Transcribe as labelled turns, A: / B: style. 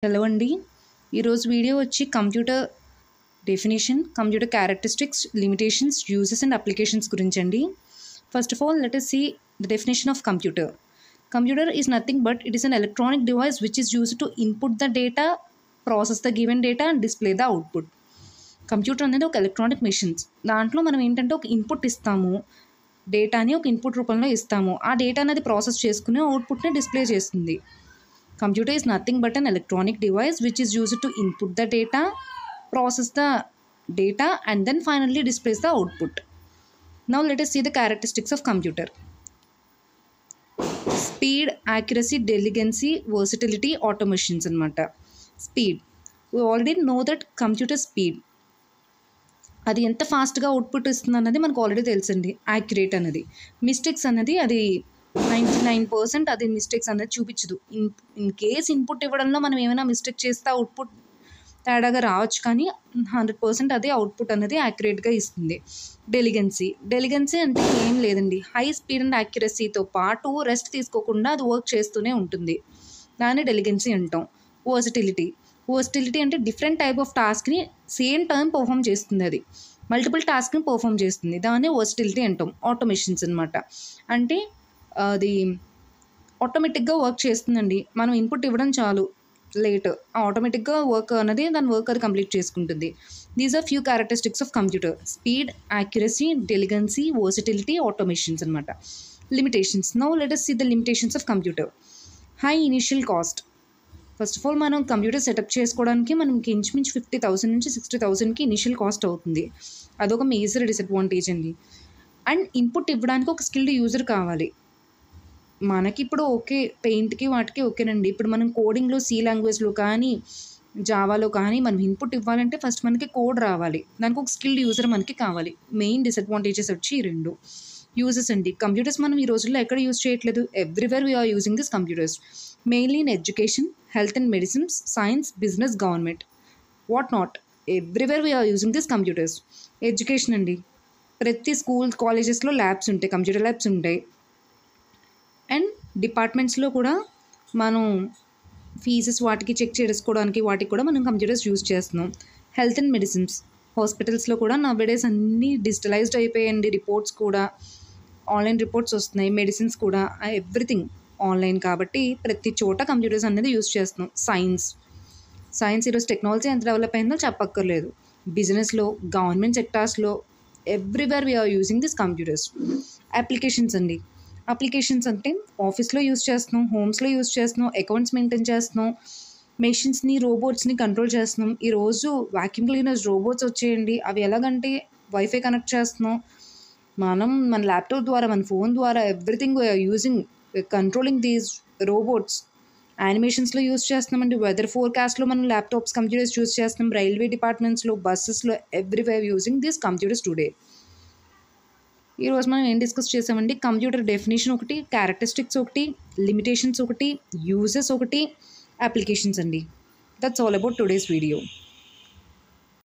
A: Hello అండి. ఈరోజు video వచ్చి computer definition, computer characteristics, limitations, uses and applications గురించి అండి. First of all, let us see the definition of computer. Computer is nothing but it is an electronic device which is used to input the data, process the given data and display the output. Computer అనేది ఒక electronic machines. దాంట్లో మనం ఏంటంటే ఒక input ఇస్తాము, డేటాని ఒక input రూపంలో ఇస్తాము. ఆ డేటా అనేది ప్రాసెస్ చేసుకుని అవుట్పుట్ని డిస్ప్లే చేస్తుంది. Computer is nothing but an electronic device which is used to input the data, process the data and then finally displays the output. Now let us see the characteristics of computer. Speed, accuracy, diligency, versatility, automations anamata. Speed. We already know that computer speed. అది ఎంత ఫాస్ట్గా output ఇస్తుంది అన్నది మనకు already తెలుసండి. Accurate అన్నది, mistakes అన్నది అది 99% అది మిస్టేక్స్ అనేది చూపించదు. ఇన్ కేస్ ఇన్పుట్ ఇవ్వడంలో మనం ఏమైనా మిస్టేక్ చేస్తే అవుట్పుట్ తేడాగా రావచ్చు, కానీ 100% అదే అవుట్పుట్ అనేది యాక్యురేట్గా ఇస్తుంది. డెలిగెన్సీ అంటే ఏం లేదండి, హై స్పీడ్ అండ్ యాక్యురసీతో పాటు రెస్ట్ తీసుకోకుండా అది వర్క్ చేస్తూనే ఉంటుంది. దాన్ని డెలిగెన్సీ అంటాం. వర్సిటిలిటీ అంటే డిఫరెంట్ టైప్ ఆఫ్ టాస్క్ని సేమ్ టైం పర్ఫామ్ చేస్తుంది. అది మల్టిపుల్ టాస్క్ని పర్ఫామ్ చేస్తుంది. దాన్ని వర్సిటిలిటీ అంటాం. ఆటోమేషన్స్ అనమాట. అంటే అది ఆటోమేటిక్గా వర్క్ చేస్తుందండి. మనం ఇన్పుట్ ఇవ్వడం చాలు, లేట్ ఆటోమేటిక్గా వర్క్ అనేది దాని వర్క్ అది కంప్లీట్ చేసుకుంటుంది. These are few characteristics of computer: speed, accuracy, diligence, versatility, automations అనమాట. Limitations. Now let us see the limitations of computer. High initial cost. First of all మనం computer setup చేసుకోవడానికి మనకి ఇంచుమించు 50,000 నుంచి 60,000కి ఇనిషియల్ కాస్ట్ అవుతుంది. అదొక major disadvantage అండి. And input ఇవ్వడానికి ఒక స్కిల్డ్ యూజర్ కావాలి. మనకి ఇప్పుడు ఓకే, పెయింట్కి వాటికి ఓకేనండి. ఇప్పుడు మనం కోడింగ్లో సి లాంగ్వేజ్లో కానీ జావాలో కానీ మనం ఇన్పుట్ ఇవ్వాలంటే ఫస్ట్ మనకి కోడ్ రావాలి. దానికి ఒక స్కిల్డ్ యూజర్ మనకి కావాలి. మెయిన్ డిసడ్వాంటేజెస్ వచ్చి ఈ రెండు. యూజెస్ అండి. కంప్యూటర్స్ మనం ఈ రోజుల్లో ఎక్కడ యూజ్ చేయట్లేదు. Everywhere we are using this computers. Mainly in education, health and medicines, science, business, government, what not, everywhere we are using these computers. Education అండి. ప్రతి స్కూల్ కాలేజెస్లో ల్యాబ్స్ ఉంటాయి, కంప్యూటర్ ల్యాబ్స్ ఉంటాయి. అండ్ డిపార్ట్మెంట్స్లో కూడా మనం ఫీజెస్ వాటికి చెక్ చేసుకోవడానికి వాటికి కూడా మనం కంప్యూటర్స్ యూజ్ చేస్తున్నాం. Health and medicines. హాస్పిటల్స్లో కూడా నౌడేస్ అన్నీ డిజిటలైజ్డ్ అయిపోయాయండి. రిపోర్ట్స్ కూడా ఆన్లైన్ రిపోర్ట్స్ వస్తున్నాయి. మెడిసిన్స్ కూడా ఎవ్రీథింగ్ ఆన్లైన్ కాబట్టి ప్రతి చోట కంప్యూటర్స్ అనేది యూజ్ చేస్తున్నాం. సైన్స్ ఈరోజు టెక్నాలజీ ఎంత డెవలప్ అయిందో చెప్పక్కర్లేదు. బిజినెస్లో, గవర్నమెంట్ సెక్టార్స్లో everywhere we are using this computers. Applications అండి. అప్లికేషన్స్ అంటే ఆఫీస్లో యూజ్ చేస్తున్నాం, హోమ్స్లో యూజ్ చేస్తున్నాం, అకౌంట్స్ మెయింటైన్ చేస్తున్నాం, మెషిన్స్ని, రోబోట్స్ని కంట్రోల్ చేస్తున్నాం. ఈరోజు వాక్యూమ్ క్లీనర్స్ రోబోట్స్ వచ్చేయండి. అవి ఎలాగంటే వైఫై కనెక్ట్ చేస్తున్నాం, మనం మన ల్యాప్టాప్ ద్వారా, మన ఫోన్ ద్వారా everything we are using, controlling these robots. యానిమేషన్స్లో యూజ్ చేస్తున్నామండి. వెదర్ ఫోర్కాస్ట్లో మనం ల్యాప్టాప్స్, కంప్యూటర్స్ యూజ్ చేస్తున్నాం. రైల్వే డిపార్ట్మెంట్స్లో, బస్సెస్లో everywhere using these computers today. ఈరోజు మనం ఏం డిస్కస్ చేసామండి? కంప్యూటర్ డెఫినేషన్ ఒకటి, క్యారెక్టరిస్టిక్స్ ఒకటి, లిమిటేషన్స్ ఒకటి, యూజెస్ ఒకటి, అప్లికేషన్స్ అండి. That's all about today's video.